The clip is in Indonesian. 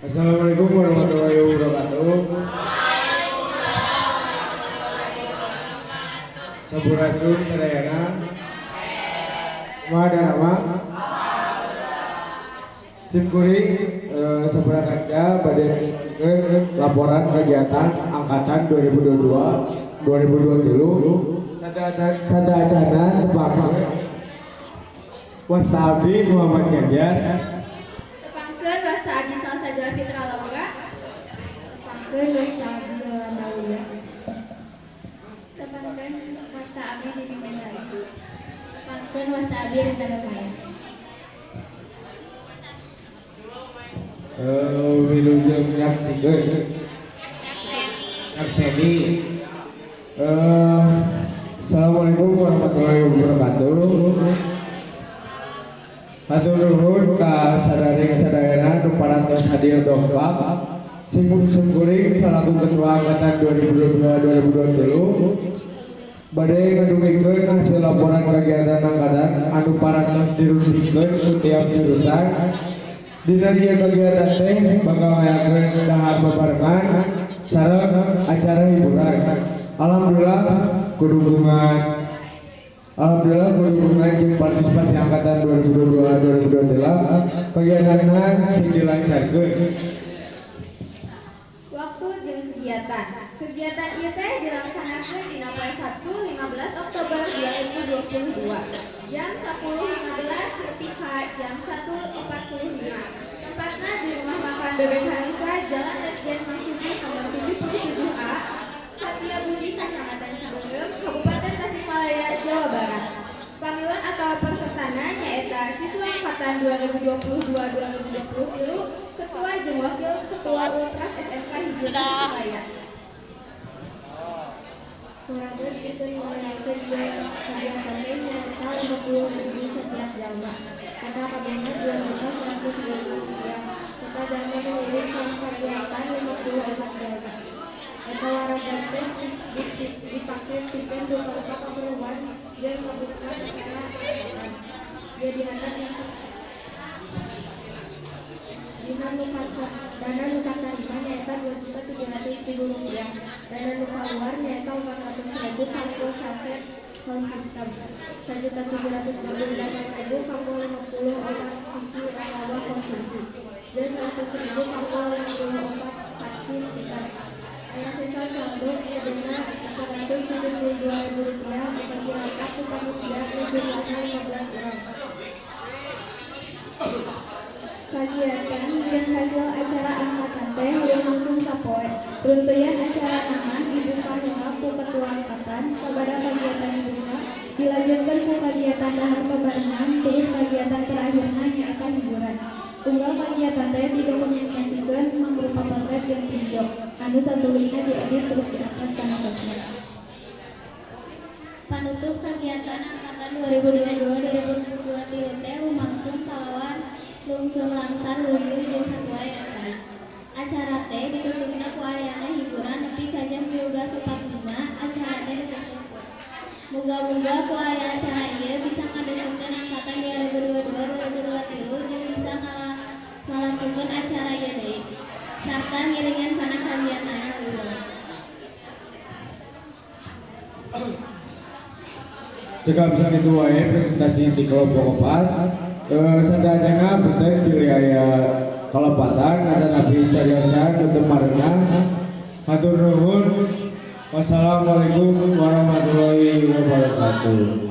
Assalamualaikum warahmatullahi wabarakatuh. Sampurasun sadayana. Kumaha nama? Simkuring sampurasun kaca pada laporan kegiatan angkatan 2022 sada acana tepat Wasta Abdi Muhammad Ganjar. Tepangkeun Wasta Abdi Salsabila Fitra Laura. Tepangkeun Wasta Abdi Yolanda Ulia. Tepangkeun Wasta Abdi Dini Mendari. Tepangkeun Wasta Abdi Rita Damaya. Wilujeng nyaksikeun Akseni. Assalamualaikum warahmatullahi wabarakatuh. Hatur nuhun ka sadaring sadayana nu parantos hadir dongpak simkuring salaku ketua angkatan 2022-2023 bade ngadumikeun hasil laporan kegiatan angkatan anu parantos dirusikeun ku tiap jurusan. Dina ieu kegiatan teh bakal ngayakeun dahar bebarengan sareng acara hiburan. Alhamdulillah kudukungan jeung partisipasi angkatan 2022-2023 kegiatanna sing dilancarkeun. Waktu jeung kegiatan. Kegiatan ieu teh dilaksanakeun dina poe Sabtu 15 Oktober 2022. Jam 10.15 nepi ka jam 1.45. Tempatna di Rumah Makan Bebek Hanisa, Jalan Ledjen Maksudi nomor 77A, Satiabudi, Kecamatan Cibeungeum, Kabupaten Tasikmalaya, Jawa Barat. Panggilan atau pesertana nyaeta siswa angkatan 2022-2023, ketua jeung wakil ketua Ultras SMK Hijau Tasikmalaya. Kurator itu mengenalkan kegiatan yang tahun 2020 setiap Jawa. Kata kabinet 2.123. Kata Jawa memilih kegiatan 54 Jawa. Kata warga teh dipakai pimpin beberapa keperluan yang membuka secara jadi atas yang dana nuka sarima nyaeta 2.700.000 rupiah. Dana nuka luar nyaeta 400.000 kanggo saset sound system, 1.718.000 kanggo 50 obat siki rawa konsumsi, dan 100.000 kanggo 54 taksi stiker. Aya sisa saldo dana 472.000 rupiah bagi rangka ku panitia jumlahna 15 orang. Kegiatan dan hasil acara angkatan teh langsung sapoe. Runtuyan acara nama dibuka heula ku ketua angkatan. Sabada kegiatan dibuka dilanjutkeun ku kegiatan dahar bebarengan, terus kegiatan terakhirna nyaeta hiburan. Unggal kegiatan teh didokumentasikeun mangrupa potret jeung video. Anu satuluyna diedit terus diangkat kana sosmed. Panutup kegiatan angkatan 2022-2023 teh lumangsung kalawan lungsur langsar luyu jeung sesuai acara. Acara teh ditutupna ku ayana hiburan nepi ka jam 12.45. Acara teh ditutup. Muga-muga ku aya acara ieu bisa ngadengkeun angkatan 2022-2023 jeung bisa ngalakukeun acara ieu deui sarta ngiringan kana kagiatan heula. Cekap bisa itu wae presentasi di kelompok 4. Sadayana beten pilih aya kalepatan ada nabi cariosan untuk marena. Hatur nuhun. Wassalamualaikum warahmatullahi wabarakatuh.